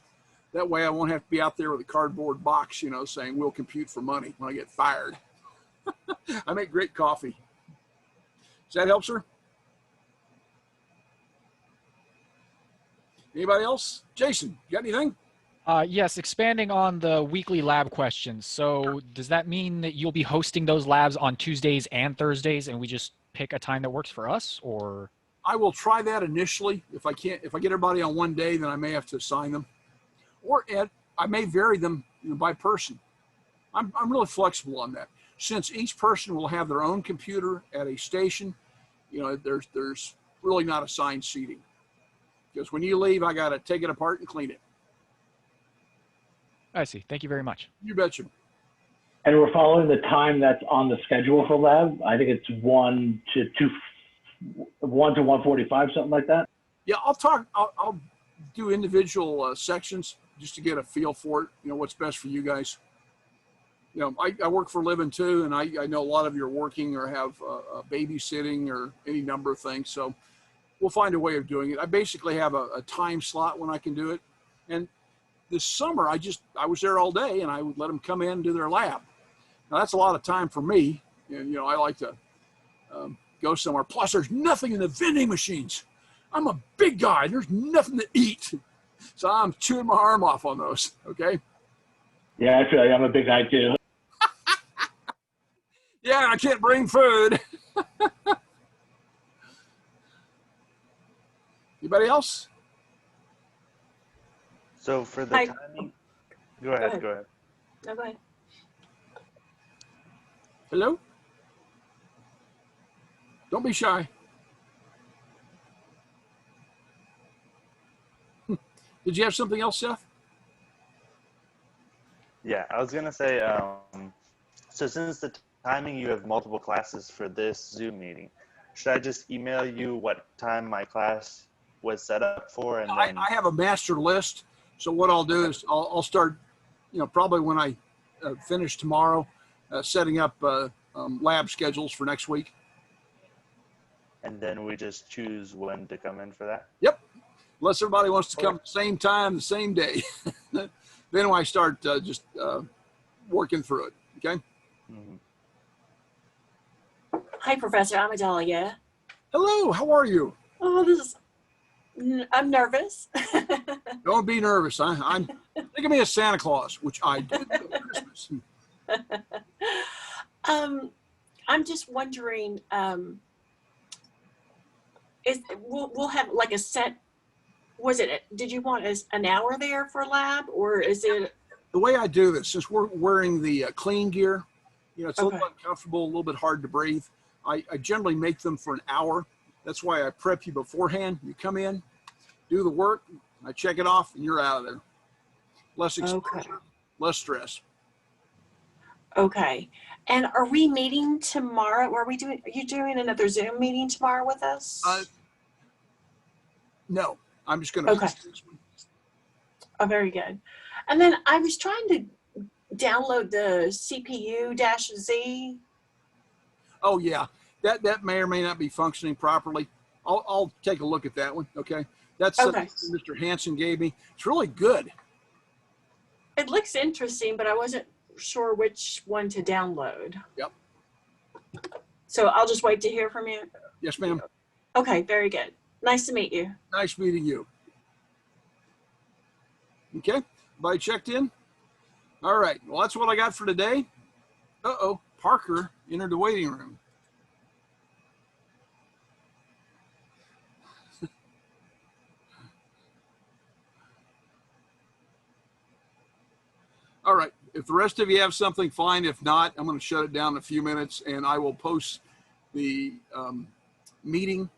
Speaker 1: That way I won't have to be out there with a cardboard box, you know, saying we'll compute for money when I get fired. I make great coffee. Does that help, sir? Anybody else? Jason, you got anything?
Speaker 8: Yes, expanding on the weekly lab questions. So does that mean that you'll be hosting those labs on Tuesdays and Thursdays and we just pick a time that works for us, or?
Speaker 1: I will try that initially. If I get everybody on 1 day, then I may have to assign them. Or I may vary them, you know, by person. I'm really flexible on that. Since each person will have their own computer at a station, you know, there's really not assigned seating. Because when you leave, I got to take it apart and clean it.
Speaker 8: I see. Thank you very much.
Speaker 1: You betcha.
Speaker 2: And we're following the time that's on the schedule for lab. I think it's 1 to 1:45, something like that.
Speaker 1: Yeah, I'll do individual sections just to get a feel for it. You know, what's best for you guys. You know, I work for a living too, and I know a lot of you are working or have babysitting or any number of things. So we'll find a way of doing it. I basically have a time slot when I can do it. And this summer, I was there all day, and I would let them come in and do their lab. Now that's a lot of time for me, and you know, I like to go somewhere. Plus, there's nothing in the vending machines. I'm a big guy. There's nothing to eat, so I'm chewing my arm off on those. Okay.
Speaker 2: Yeah, I feel like I'm a big guy too.
Speaker 1: Yeah, I can't bring food. Anybody else?
Speaker 4: So for the
Speaker 9: Hi.
Speaker 4: timing, go ahead.
Speaker 9: No, go ahead.
Speaker 1: Hello? Don't be shy. Did you have something else, Seth?
Speaker 4: Yeah, I was gonna say, so since the timing, you have multiple classes for this Zoom meeting, should I just email you what time my class was set up for? And then
Speaker 1: I have a master list. So what I'll do is I'll start, you know, probably when I finish tomorrow, setting up lab schedules for next week.
Speaker 4: and then we just choose when to come in for that?
Speaker 1: Yep. Unless everybody wants to come at the same time, the same day. Then I start just working through it. Okay.
Speaker 4: Mm-hmm.
Speaker 9: Hi, Professor Amidalia.
Speaker 1: Hello, how are you?
Speaker 9: Oh, I'm nervous.
Speaker 1: Don't be nervous. I'm think of me as Santa Claus, which I do at Christmas.
Speaker 9: I'm just wondering, we'll have like a set, did you want an hour there for lab, or is it?
Speaker 1: The way I do this, since we're wearing the clean gear, it's a
Speaker 9: Okay.
Speaker 1: little uncomfortable, a little bit hard to breathe. I generally make them for an hour. That's why I prep you beforehand. You come in, do the work, I check it off, and you're out of there. Less exposure,
Speaker 9: Okay.
Speaker 1: less stress.
Speaker 9: Okay. And are we meeting tomorrow? Are you doing another Zoom meeting tomorrow with us?
Speaker 1: No, I'm just going to.
Speaker 9: Okay. Oh, very good. And then I was trying to download the CPU-Z.
Speaker 1: Oh yeah, that may or may not be functioning properly. I'll take a look at that one. Okay, that's
Speaker 9: Okay.
Speaker 1: Mr. Hanson gave me. It's really good.
Speaker 9: It looks interesting, but I wasn't sure which one to download.
Speaker 1: Yep.
Speaker 9: So I'll just wait to hear from you.
Speaker 1: Yes, ma'am.
Speaker 9: Okay, very good. Nice to meet you.
Speaker 1: Nice meeting you. Okay, everybody checked in? All right, well, that's what I got for today. Uh-oh, Parker entered the waiting room. All right, if the rest of you have something, fine. If not, I'm going to shut it down in a few minutes, and I will post the meeting,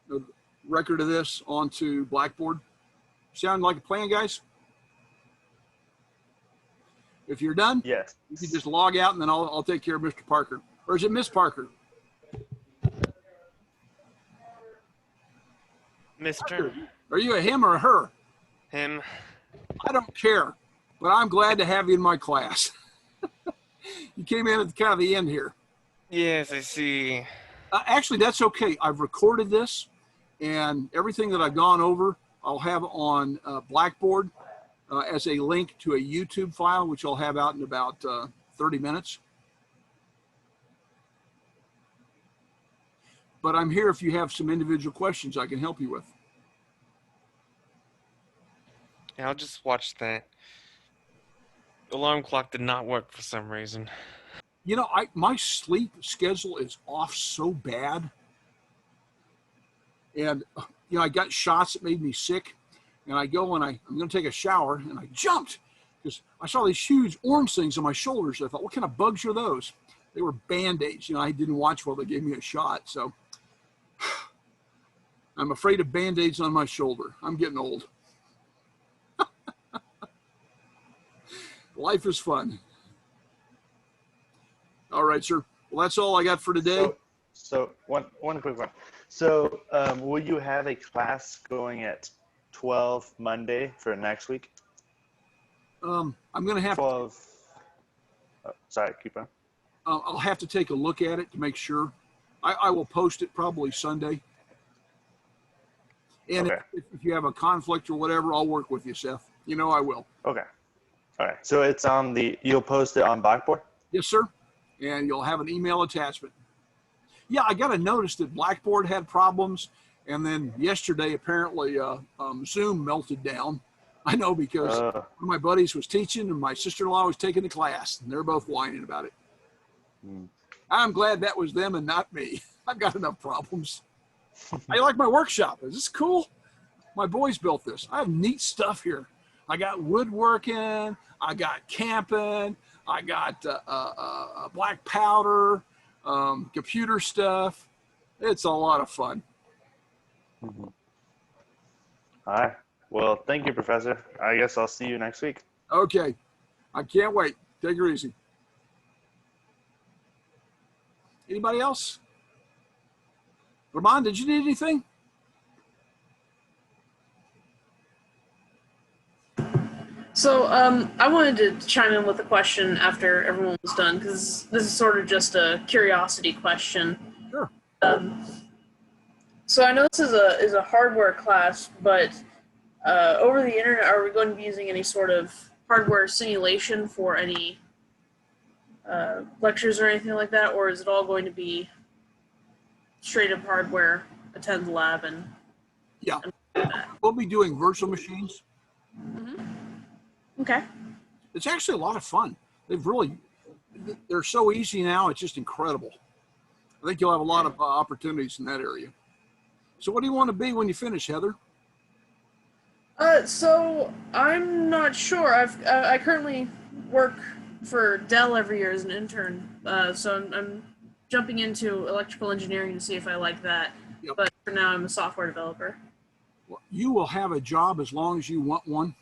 Speaker 1: the record of this onto Blackboard. Sound like a plan, guys? If you're done,
Speaker 4: Yes.
Speaker 1: you can just log out, and then I'll take care of Mr. Parker. Or is it Miss Parker?
Speaker 10: Mr.
Speaker 1: Are you a him or a her?
Speaker 10: Him.
Speaker 1: I don't care, but I'm glad to have you in my class. You came in at kind of the end here.
Speaker 10: Yes, I see.
Speaker 1: Actually, that's okay. I've recorded this, and everything that I've gone over, I'll have on Blackboard as a link to a YouTube file, which I'll have out in about 30 minutes. But I'm here if you have some individual questions I can help you with.
Speaker 10: Yeah, I'll just watch that. Alarm clock did not work for some reason.
Speaker 1: My sleep schedule is off so bad. And, I got shots that made me sick. And I go and I'm going to take a shower, and I jumped because I saw these huge orange things on my shoulders. I thought, what kind of bugs are those? They were Band-Aids. I didn't watch while they gave me a shot. So I'm afraid of Band-Aids on my shoulder. I'm getting old. Life is fun. All right, sir. Well, that's all I got for today.
Speaker 4: So one quick one. So will you have a class going at 12 Monday for next week?
Speaker 1: I'm going to have
Speaker 4: 12. Oh, sorry, keep on.
Speaker 1: I'll have to take a look at it to make sure. I will post it probably Sunday. And
Speaker 4: Okay.
Speaker 1: if you have a conflict or whatever, I'll work with you, Seth. I will.
Speaker 4: Okay. All right. So it's you'll post it on Blackboard?
Speaker 1: Yes, sir. And you'll have an email attachment. Yeah, I got to notice that Blackboard had problems. And then yesterday, apparently, Zoom melted down. I know because one of my buddies was teaching and my sister-in-law was taking the class, and they're both whining about it. I'm glad that was them and not me. I've got enough problems. I like my workshop. Is this cool? My boys built this. I have neat stuff here. I got woodworking. I got camping. I got black powder, computer stuff. It's a lot of fun.
Speaker 4: All right. Well, thank you, Professor. I guess I'll see you next week.
Speaker 1: Okay. I can't wait. Take her easy. Anybody else? Ramon, did you need anything?
Speaker 11: So I wanted to chime in with a question after everyone was done, because this is sort of just a curiosity question.
Speaker 1: Sure.
Speaker 11: So I know this is a hardware class, but over the internet, are we going to be using any sort of hardware simulation for any lectures or anything like that, or is it all going to be straight up hardware attend the lab and
Speaker 1: Yeah.
Speaker 11: that.
Speaker 1: We'll be doing virtual machines.
Speaker 11: Okay.
Speaker 1: It's actually a lot of fun. They're so easy now. It's just incredible. I think you'll have a lot of opportunities in that area. So what do you want to be when you finish, Heather?
Speaker 11: So I'm not sure. I currently work for Dell every year as an intern. So I'm jumping into electrical engineering to see if I like that.
Speaker 1: Yep.
Speaker 11: But for now, I'm a software developer.
Speaker 1: Well, you will have a job as long as you want one.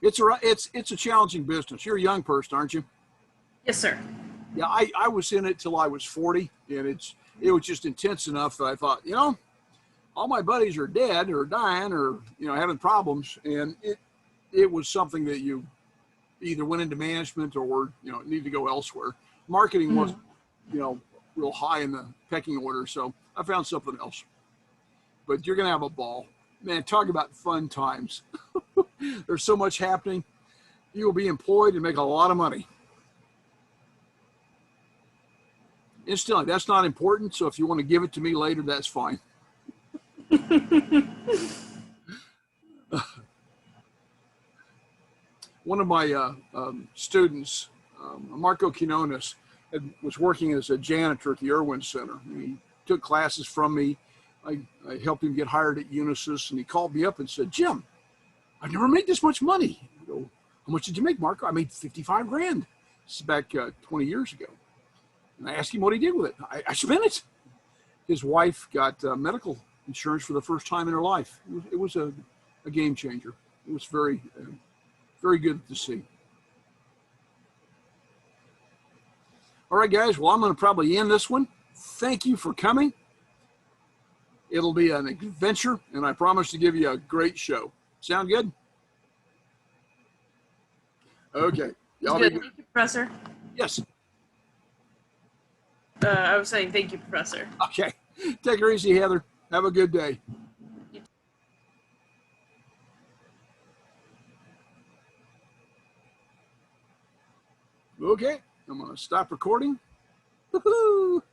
Speaker 1: It's a challenging business. You're a young person, aren't you?
Speaker 11: Yes, sir.
Speaker 1: Yeah, I was in it till I was 40, and it was just intense enough that I thought, all my buddies are dead or dying or having problems, and it was something that you either went into management or need to go elsewhere. Marketing wasn't real high in the pecking order, so I found something else. But you're gonna have a ball, man. Talk about fun times. There's so much happening. You will be employed and make a lot of money. Instantly, that's not important. So if you want to give it to me later, that's fine. One of my students, Marco Quinones, was working as a janitor at the Irwin Center. He took classes from me. I helped him get hired at Unisys, and he called me up and said, "Jim, I've never made this much money." I go, "How much did you make, Marco?" "I made 55 grand. This is back 20 years ago. And I asked him what he did with it. I spent it. His wife got medical insurance for the first time in her life. It was a game changer. It was very, very good to see. All right, guys. Well, I'm going to probably end this one. Thank you for coming. It'll be an adventure, and I promise to give you a great show. Sound good? Okay. Y'all
Speaker 11: Good.
Speaker 1: be
Speaker 11: Thank you, Professor.
Speaker 1: Yes.
Speaker 11: I was saying thank you, Professor.
Speaker 1: Okay. Take her easy, Heather. Have a good day. Okay. I'm going to stop recording. Woo-hoo.